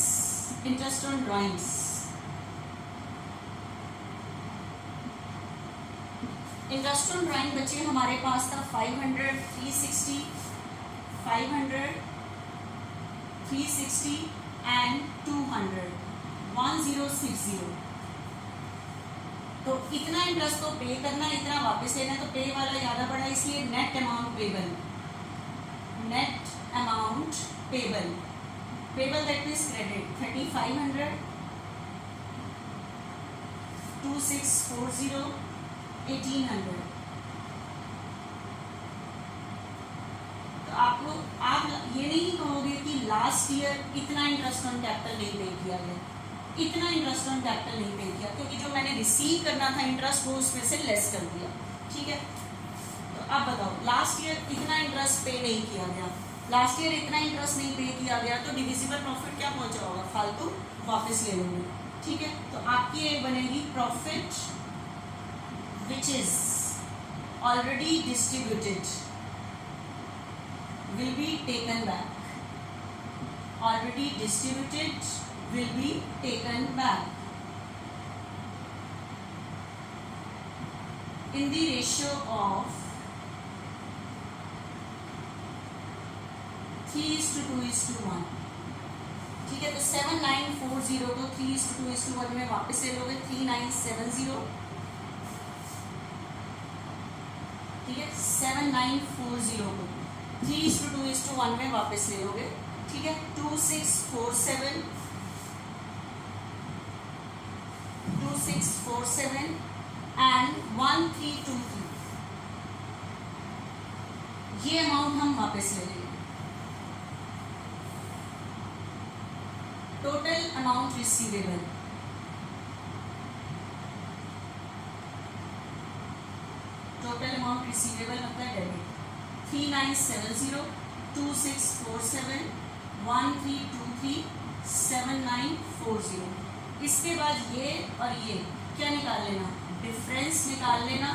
interest on drawings. Interest on drawing बच्चे हमारे पास था 500, 360, 500, 360 एंड 200, 1060। तो इतना इंटरेस्ट तो पे करना, इतना वापस लेना, तो पे वाला ज़्यादा पड़ा, इसलिए net amount payable, net amount payable, payable that means credit 3500, 2640, 1800। तो आप ये नहीं कहोगे कि लास्ट ईयर इतना इंटरेस्ट ऑन कैपिटल नहीं पे किया गया, इतना इंटरेस्ट ऑन कैपिटल नहीं पे किया, क्योंकि जो मैंने रिसीव करना था इंटरेस्ट वो उसमें से लेस कर दिया। ठीक है, तो अब बताओ लास्ट ईयर इतना इंटरेस्ट पे नहीं किया गया, लास्ट ईयर इतना इंटरेस्ट नहीं पे किया गया, तो डिविजिबल प्रॉफिट क्या पहुंचा होगा? फालतू वापस ले लोगे। ठीक है, तो आपकी एक बनेगी profit which is already distributed will be taken back, already distributed will be taken back in the ratio of 3:2:1। ठीक है, तो 7940 को 3:2:1 में वापस ले लोगे 3970। ठीक है, 7940 को 3:2:1 में वापस ले लोगे। ठीक है, 2647, 2647 एंड 1323, ये अमाउंट हम वापस ले लेंगे। Total amount receivable, total amount receivable मतलब डेबिट 3970, 2647, 1323, 7940। इसके बाद ये और ये क्या निकाल लेना? डिफरेंस निकाल लेना,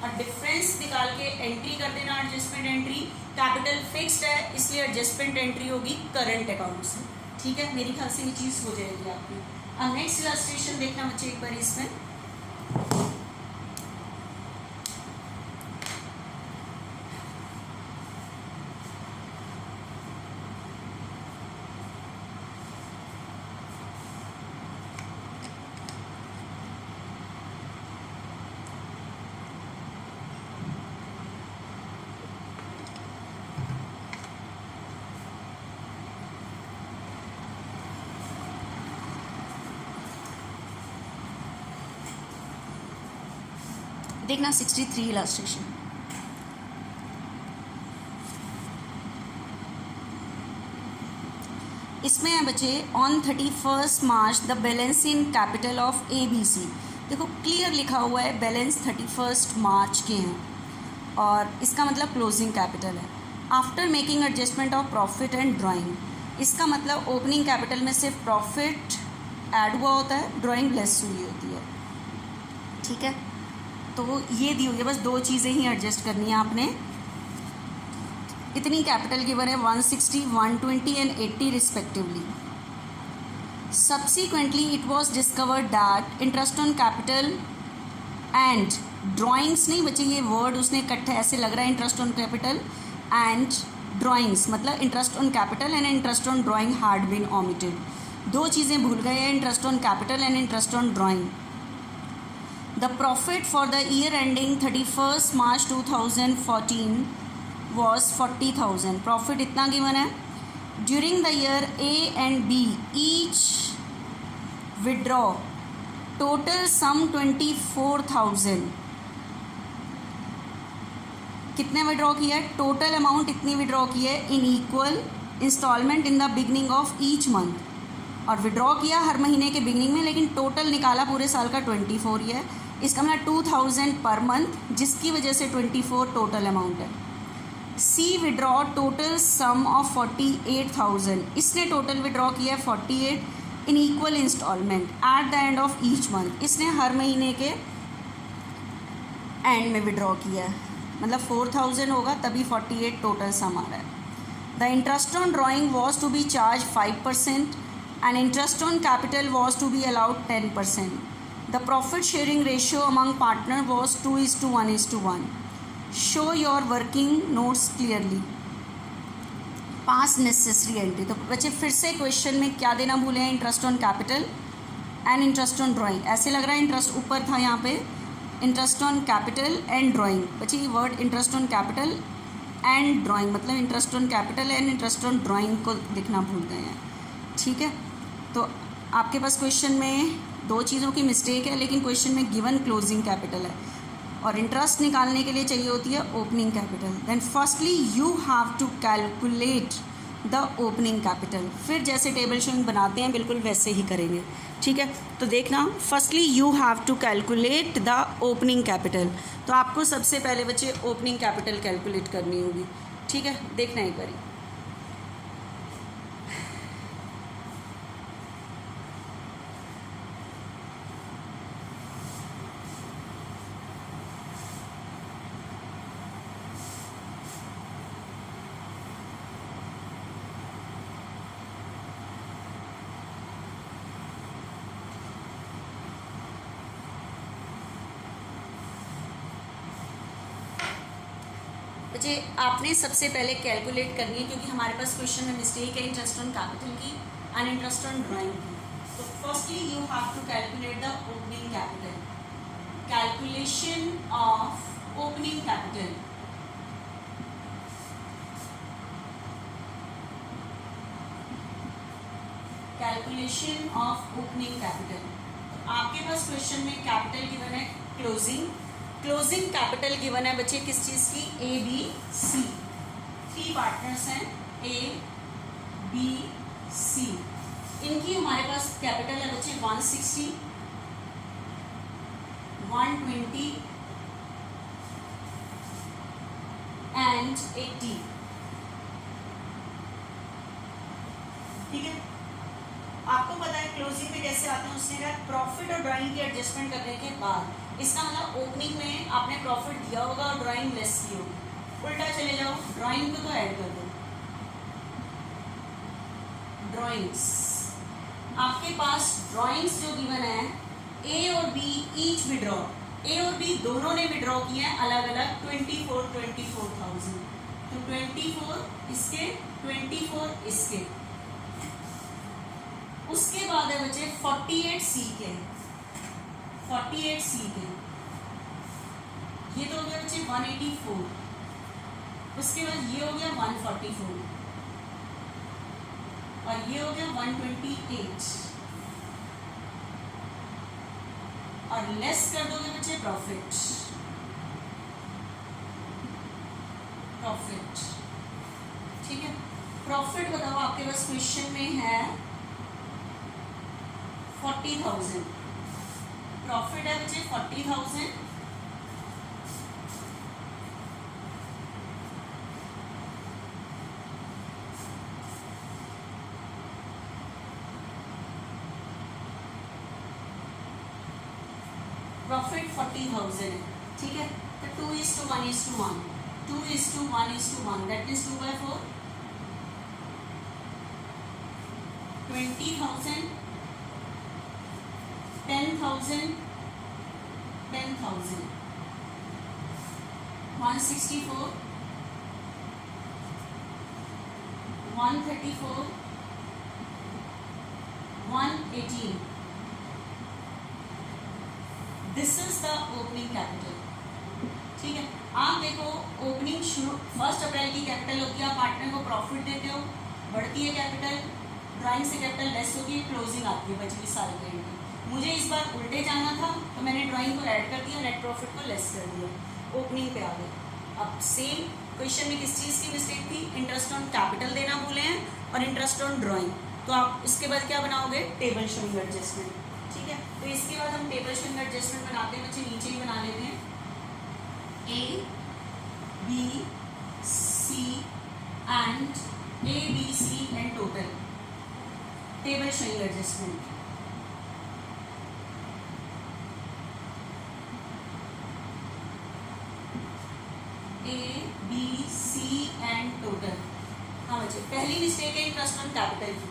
और डिफरेंस निकाल के एंट्री कर देना एडजस्टमेंट एंट्री। कैपिटल फिक्स्ड है इसलिए एडजस्टमेंट एंट्री होगी करंट अकाउंट से। ठीक है, मेरी ख्याल से ये चीज़ हो जाएगी आपकी। अब नेक्स्ट इलस्ट्रेशन देखना बच्चे एक बार इसमें। देखना 63 इलस्ट्रेशन। इसमें है बच्चे on 31 March the balance in capital of ABC। देखो क्लियर लिखा हुआ है बैलेंस 31 मार्च के हैं और इसका मतलब क्लोजिंग कैपिटल है। After making adjustment of profit and drawing, इसका मतलब ओपनिंग कैपिटल में सिर्फ प्रॉफिट ऐड हुआ होता है, ड्राइंग लेस हुई होती है। ठीक है, तो ये दी हुई है, बस दो चीज़ें ही एडजस्ट करनी है आपने। इतनी कैपिटल गिवन है 160, 120 and 80 respectively. Subsequently, it was discovered that interest on capital and drawings नहीं बचे, ये वर्ड उसने इकट्ठा ऐसे लग रहा है, interest on capital and drawings, मतलब interest on capital and interest on drawing had been omitted. दो चीज़ें भूल गए हैं, interest on capital and interest on drawing. The profit for the year ending 31 March 2014 was 40,000. Profit इतना given है. During the year A and B each withdraw total sum 24,000. कितने withdraw किया है? टोटल अमाउंट इतनी विड्रॉ की है in equal installment in the beginning of each month. और withdraw किया हर महीने के बिगनिंग में, लेकिन टोटल निकाला पूरे साल का 24 ही है. इसका मतलब 2,000 पर मंथ, जिसकी वजह से 24 टोटल अमाउंट है. C withdraw total sum of 48,000. इसने टोटल विड्रॉ किया है 48 in equal installment at the end of each month. इसने हर महीने के एंड में विड्रॉ किया है, मतलब 4,000 होगा तभी 48 टोटल सम आ रहा है. The interest on drawing was to be charge 5% and interest on capital was to be allowed 10%. The profit sharing ratio among partner was 2:1:1. Show your working notes clearly. Pass necessary entry. तो बच्चे फिर से question में क्या देना भूले हैं? Interest on capital and interest on drawing. ऐसे लग रहा है इंटरेस्ट ऊपर था, यहाँ पे interest on capital and drawing. बच्चे ये word interest on capital and drawing, मतलब interest on capital and interest on drawing को लिखना भूल गए हैं. ठीक है, तो आपके पास क्वेश्चन में दो चीज़ों की मिस्टेक है, लेकिन क्वेश्चन में गिवन क्लोजिंग कैपिटल है और इंटरेस्ट निकालने के लिए चाहिए होती है opening capital. Then firstly you have to calculate the opening capital. फिर जैसे टेबल शोइंग बनाते हैं बिल्कुल वैसे ही करेंगे. ठीक है, तो देखना, firstly you have to calculate the opening capital. तो आपको सबसे पहले बच्चे ओपनिंग कैपिटल कैलकुलेट करनी होगी. ठीक है, देखना एक बारी. बच्चे आपने सबसे पहले कैलकुलेट करनी है, क्योंकि हमारे पास क्वेश्चन में मिस्टेक है इंटरेस्ट ऑन कैपिटल की एंड इंटरेस्ट ऑन ड्राइंग की. तो firstly you have to calculate the opening capital. Calculation of opening capital. Calculation of opening capital. आपके पास क्वेश्चन में कैपिटल गिवन है क्लोजिंग. क्लोजिंग कैपिटल गिवन है बच्चे किस चीज़ की? A B C. 3 पार्टनर्स हैं ए बी सी. इनकी हमारे पास कैपिटल है बच्चे 160, 120 एंड 80. ठीक है, आपको पता है क्लोजिंग में कैसे आते हैं. उसने कहा प्रॉफिट और ड्राइंग की एडजस्टमेंट करने के बाद, इसका मतलब ओपनिंग में आपने प्रॉफिट दिया होगा और ड्राइंग लेस की होगी. उल्टा चले जाओ, ड्राइंग को तो ऐड कर दो. ड्राइंग्स, आपके पास ड्राइंग्स जो गिवन है ए और बी ईच विड्रॉ. ए और बी दोनों ने विड्रॉ किए हैं अलग अलग 24,000. तो 24 इसके, 24 इसके. उसके बाद है बच्चे 48 सी के. 48 सी के ये तो हो गया बच्चे 184. उसके बाद ये हो गया 144 और ये हो गया 128 और लेस कर दोगे बच्चे प्रॉफिट. प्रॉफिट ठीक है, प्रॉफिट बताओ आपके पास क्वेश्चन में है 40,000. प्रॉफिट है बच्चे 40,000. प्रॉफिट 40,000 है. ठीक है, तो 2:1:1. 2:1:1 that means 2/4. 20,000 10,000, 10,000, 164, 134, 118. This is the opening capital. ठीक है, आप देखो ओपनिंग शुरू 1 अप्रैल की कैपिटल होती है, आप पार्टनर को प्रॉफिट देते हो, बढ़ती है कैपिटल, ड्राइंग से कैपिटल लेस होगी, क्लोजिंग आती है बची हुई सारी क्रेडिट की। मुझे इस बार उल्टे जाना था तो मैंने ड्राइंग को ऐड कर दिया, नेट प्रॉफिट को लेस कर दिया, ओपनिंग पे आ गए। अब सेम क्वेश्चन में किस चीज़ की मिस्टेक थी, इंटरेस्ट ऑन कैपिटल देना भूले हैं और इंटरेस्ट ऑन ड्राइंग, तो आप इसके बाद क्या बनाओगे, टेबल शोइंग एडजस्टमेंट। ठीक है, तो इसके बाद हम टेबल शोइंग एडजस्टमेंट बनाते हैं, बच्चे नीचे ही बना लेते हैं, A, B, C and A, B, C and total table showing adjustment. A, B, C and total। हाँ बच्चे, पहली मिस्टेक है इंटरेस्ट ऑन कैपिटल की।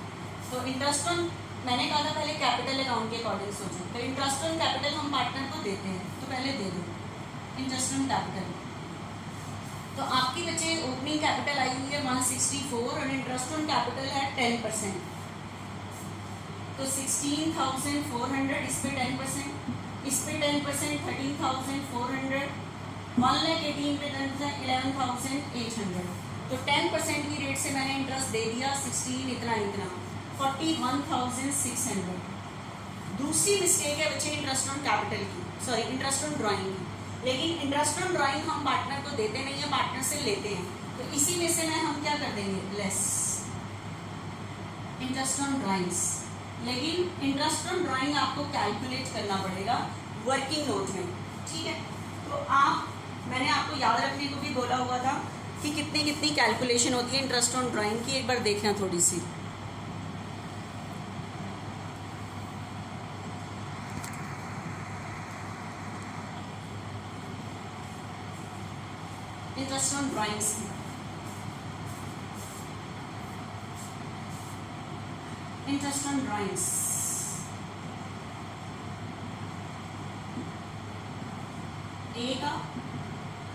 तो इंटरेस्ट ऑन, मैंने कहा था पहले कैपिटल अकाउंट के अकॉर्डिंग सोचो, तो इंटरेस्ट ऑन कैपिटल हम पार्टनर को देते हैं, तो पहले दे दो इंटरेस्ट ऑन कैपिटल। तो आपकी बच्चे ओपनिंग कैपिटल आई हुई है 164 और इंटरेस्ट ऑन कैपिटल है 10%, तो 16,400, इस पे 10%, इस पे 10%, 13,400, 1,18,000 पे 10%, 11,800। तो 10% की रेट से मैंने इंटरेस्ट दे दिया, 16 इतना इतना 41,600। दूसरी मिस्टेक है बच्चे इंटरेस्ट ऑन कैपिटल की, सॉरी इंटरेस्ट ऑन ड्राइंग की, लेकिन इंटरेस्ट ऑन ड्राइंग हम पार्टनर को देते नहीं है, पार्टनर से लेते हैं, तो इसी में से मैं हम क्या कर देंगे, लेस इंटरेस्ट ऑन ड्राइंग्स। लेकिन इंटरेस्ट ऑन ड्राइंग आपको कैलकुलेट करना पड़ेगा वर्किंग नोट में। ठीक है, तो आप, मैंने आपको याद रखने को भी बोला हुआ था कि कितनी कितनी कैलकुलेशन होती है इंटरेस्ट ऑन ड्राइंग की, एक बार देखना थोड़ी सी। इंटरेस्ट ऑन ड्राइंग्स की, इंटरेस्ट ऑन ड्राइंग्स, ए का,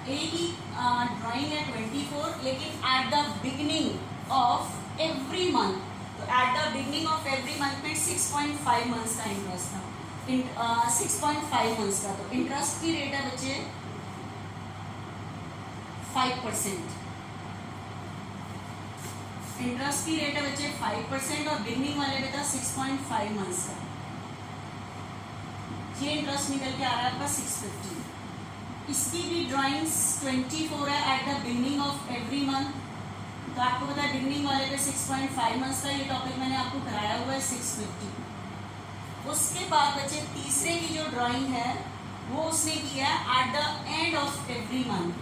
ए की ड्राइंग है 24, लेकिन at the beginning of every month, तो at the beginning of every month में 6.5 मंथ्स का इंटरेस्ट था, 6.5 मंथ्स का, तो इंटरेस्ट की रेट है बच्चे 5%, इंटरेस्ट की रेट है बच्चे 5% और बिगनिंग वाले पे था 6.5 मंथ्स का, ये इंटरेस्ट निकल के आ रहा है आपका 650। इसकी भी ड्राइंग्स 24 है at the beginning of every month, तो आपको पता है बिगनिंग वाले पे 6.5 मंथ्स का, ये टॉपिक मैंने आपको कराया हुआ है 650। उसके बाद बच्चे तीसरे की जो ड्राइंग है वो उसने किया eight the end of every month,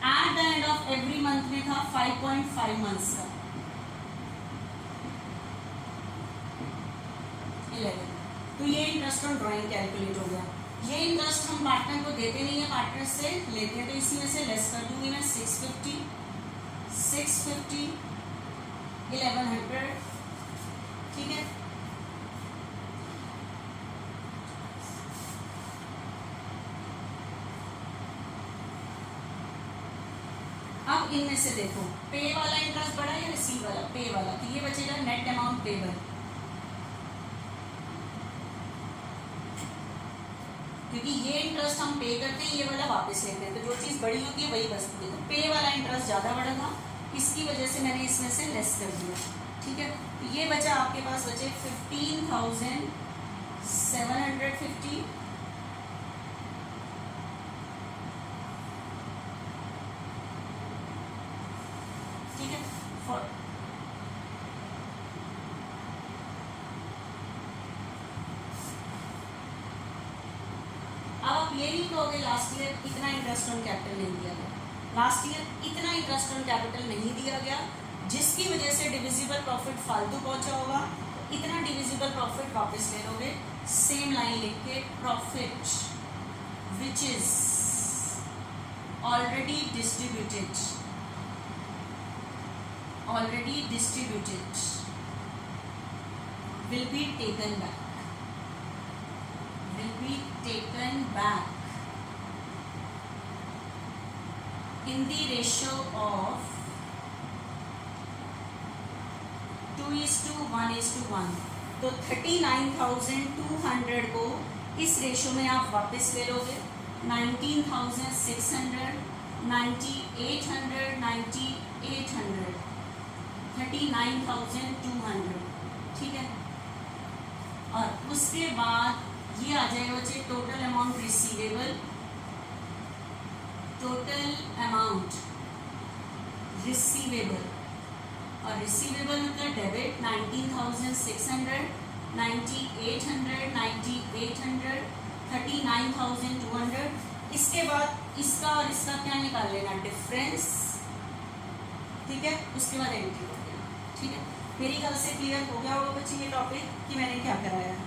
eight the end of every month में था 5.5 मंथ्स का, 11। तो ये इंटरेस्ट ऑन ड्राइंग कैलकुलेट हो गया। ये इंटरेस्ट हम पार्टनर को देते नहीं है, पार्टनर से लेते हैं, तो इसी में से लेस कर दूंगी मैं 650, 650, 1100। ठीक है, अब इनमें से देखो पे वाला इंटरेस्ट बढ़ा या रिसीव वाला, पे वाला, तो ये बचेगा नेट अमाउंट पेबल, क्योंकि ये इंटरेस्ट हम पे करते हैं, ये वाला वापस लेते हैं, तो जो चीज़ बड़ी होती है वही बचती है, तो पे वाला इंटरेस्ट ज़्यादा बढ़ा था, इसकी वजह से मैंने इसमें से लेस कर दिया। ठीक है, तो ये बचा आपके पास बचे 15,750, ठीक है, अब आप ये नहीं कहोगे लास्ट ईयर इतना इंटरेस्ट ऑन कैपिटल नहीं दिया गया, लास्ट ईयर इतना इंटरेस्ट ऑन कैपिटल नहीं दिया गया, जिसकी वजह से डिविजिबल प्रॉफिट फालतू पहुंचा होगा, तो इतना डिविजिबल प्रॉफिट वापस ले लोगे, सेम लाइन लिख के, profit which is already distributed will be taken back, be taken back in the ratio of 2:1:1। तो 39,200 को इस रेशो में आप वापस ले लोगे। 19,600, 9,800, 9,800, 39,200, ठीक है। और उसके बाद ये आ जाएगा बच्चे total amount receivable. Total amount receivable, और रिसीवेबल मतलब डेबिट 19,600, 9,800, 9,800, 39,200। इसके बाद इसका और इसका क्या निकाल लेना, डिफरेंस, ठीक है। उसके बाद एंट्री कर देना, ठीक है। मेरी कल से क्लियर हो गया होगा बच्चे ये टॉपिक कि मैंने क्या कराया है।